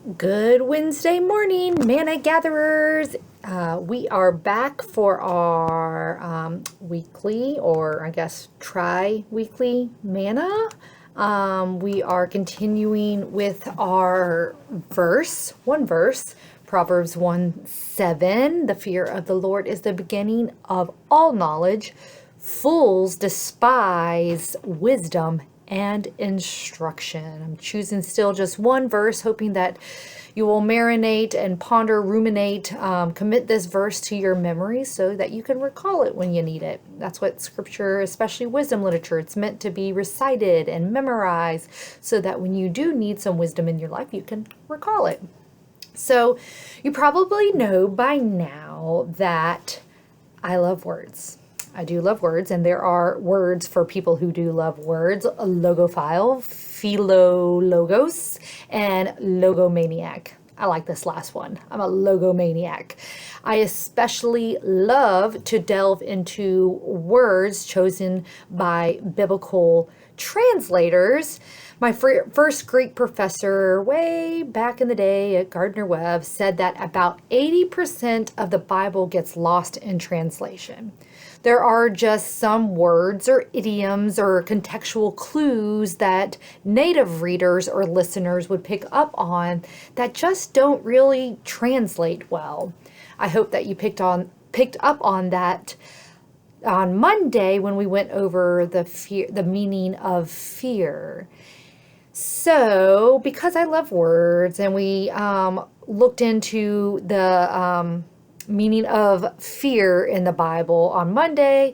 Good Wednesday morning, manna gatherers. We are back for our weekly, or I guess tri-weekly manna. We are continuing with our one verse, Proverbs 1:7. The fear of the Lord is the beginning of all knowledge. Fools despise wisdom and instruction. I'm choosing still just one verse, hoping that you will marinate and ponder, ruminate, commit this verse to your memory so that you can recall it when you need it. That's what scripture, especially wisdom literature, it's meant to be recited and memorized so that when you do need some wisdom in your life, you can recall it. So you probably know by now that I love words. I do love words, and there are words for people who do love words: logophile, philologos, and logomaniac. I like this last one. I'm a logomaniac. I especially love to delve into words chosen by biblical translators. My first Greek professor way back in the day at Gardner-Webb said that about 80% of the Bible gets lost in translation. There are just some words or idioms or contextual clues that native readers or listeners would pick up on that just don't really translate well. I hope that you picked up on that on Monday when we went over the meaning of fear. So, because I love words, and we looked into the meaning of fear in the Bible on Monday,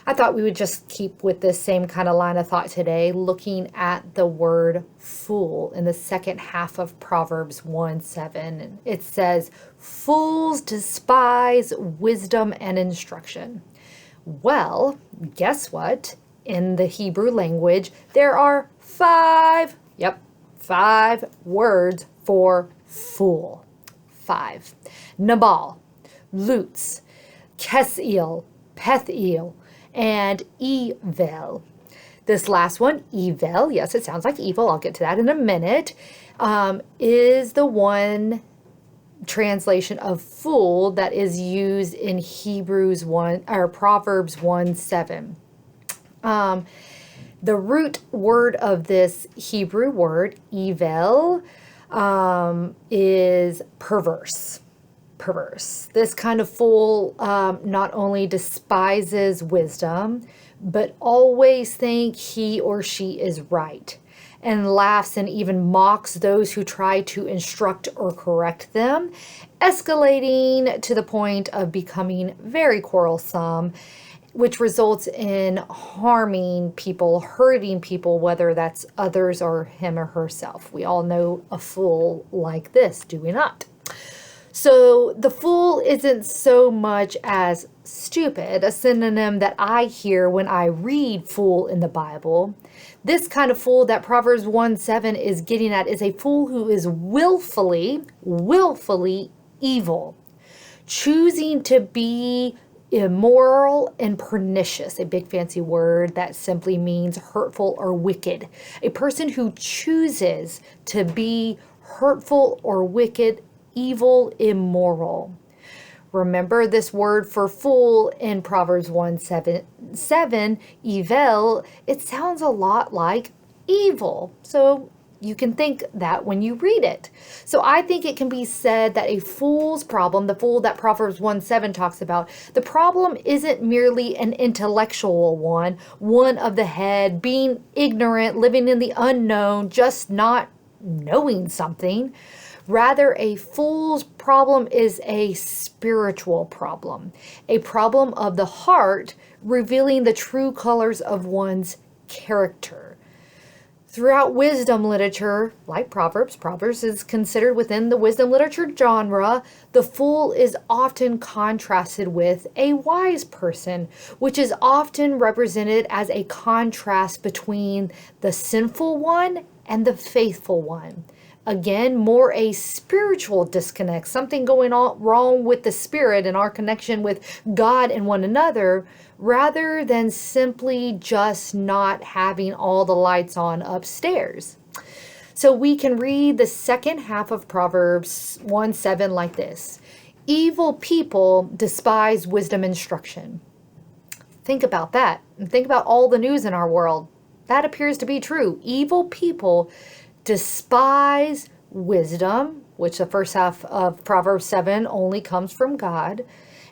I thought we would just keep with this same kind of line of thought today, looking at the word fool in the second half of Proverbs 1:7. It says, "Fools despise wisdom and instruction." Well, guess what? In the Hebrew language, there are five words for fool. 5. Nabal, Lutz, Kesil, Pethiel, and Evel. This last one, evil, yes, it sounds like evil, I'll get to that in a minute, is the one translation of fool that is used in Proverbs 1:7. The root word of this Hebrew word, evil, is perverse. Perverse. This kind of fool not only despises wisdom, but always think he or she is right, and laughs and even mocks those who try to instruct or correct them, escalating to the point of becoming very quarrelsome, which results in harming people, hurting people, whether that's others or him or herself. We all know a fool like this, do we not? So the fool isn't so much as stupid, a synonym that I hear when I read fool in the Bible. This kind of fool that Proverbs 1:7 is getting at is a fool who is willfully evil, choosing to be immoral and pernicious, a big fancy word that simply means hurtful or wicked. A person who chooses to be hurtful or wicked, evil, immoral. Remember this word for fool in Proverbs 1:7, evil, it sounds a lot like evil. So you can think that when you read it. So I think it can be said that a fool's problem, the fool that Proverbs 1:7 talks about, the problem isn't merely an intellectual one of the head, being ignorant, living in the unknown, just not knowing something. Rather, a fool's problem is a spiritual problem, a problem of the heart, revealing the true colors of one's character. Throughout wisdom literature, like Proverbs is considered within the wisdom literature genre, the fool is often contrasted with a wise person, which is often represented as a contrast between the sinful one and the faithful one. Again, more a spiritual disconnect, something going on wrong with the spirit and our connection with God and one another, rather than simply just not having all the lights on upstairs. So we can read the second half of Proverbs 1:7 like this. Evil people despise wisdom instruction. Think about that. And think about all the news in our world. That appears to be true. Evil people despise wisdom, which the first half of Proverbs 7 only comes from God,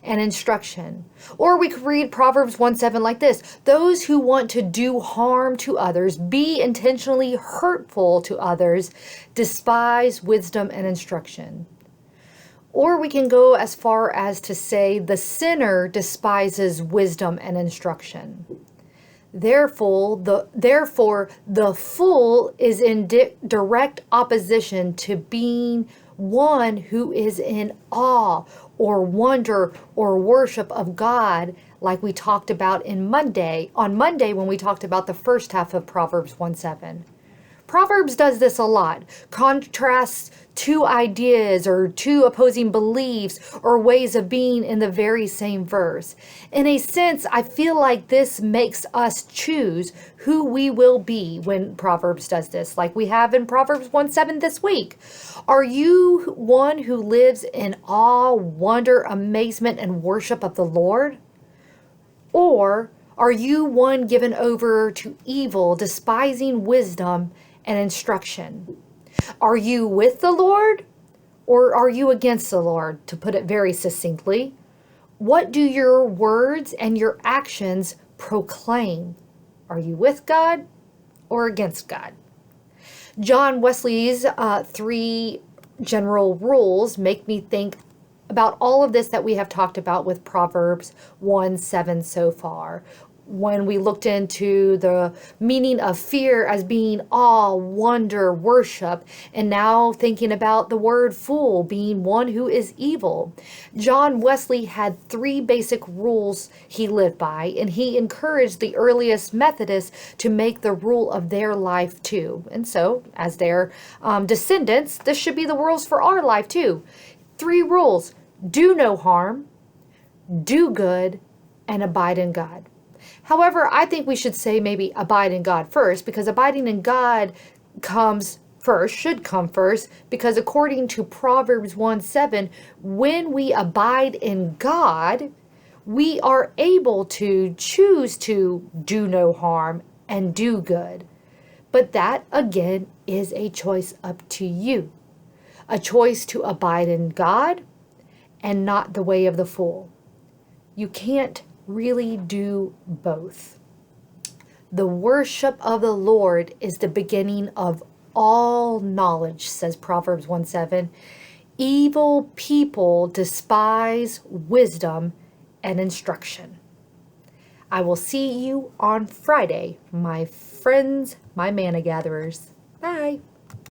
and instruction. Or we could read Proverbs 1:7 like this. Those who want to do harm to others, be intentionally hurtful to others, despise wisdom and instruction. Or we can go as far as to say the sinner despises wisdom and instruction. Therefore, the fool is in direct opposition to being one who is in awe or wonder or worship of God, like we talked about on Monday when we talked about the first half of Proverbs 1:7. Proverbs does this a lot. Contrasts two ideas or two opposing beliefs or ways of being in the very same verse. In a sense, I feel like this makes us choose who we will be when Proverbs does this, like we have in Proverbs 1:7 this week. Are you one who lives in awe, wonder, amazement, and worship of the Lord? Or are you one given over to evil, despising wisdom and instruction? Are you with the Lord or are you against the Lord, to put it very succinctly? What do your words and your actions proclaim? Are you with God or against God? John Wesley's 3 general rules make me think about all of this that we have talked about with Proverbs 1:7 so far. When we looked into the meaning of fear as being awe, wonder, worship, and now thinking about the word fool being one who is evil. John Wesley had 3 basic rules he lived by, and he encouraged the earliest Methodists to make the rule of their life too. And so, as their descendants, this should be the rules for our life too. 3 rules: do no harm, do good, and abide in God. However, I think we should say maybe abide in God first, because abiding in God should come first, because according to Proverbs 1:7, when we abide in God, we are able to choose to do no harm and do good. But that, again, is a choice up to you. A choice to abide in God and not the way of the fool. You can't really do both. The worship of the Lord is the beginning of all knowledge, says Proverbs 1:7. Evil people despise wisdom and instruction. I will see you on Friday, my friends, my manna gatherers. Bye.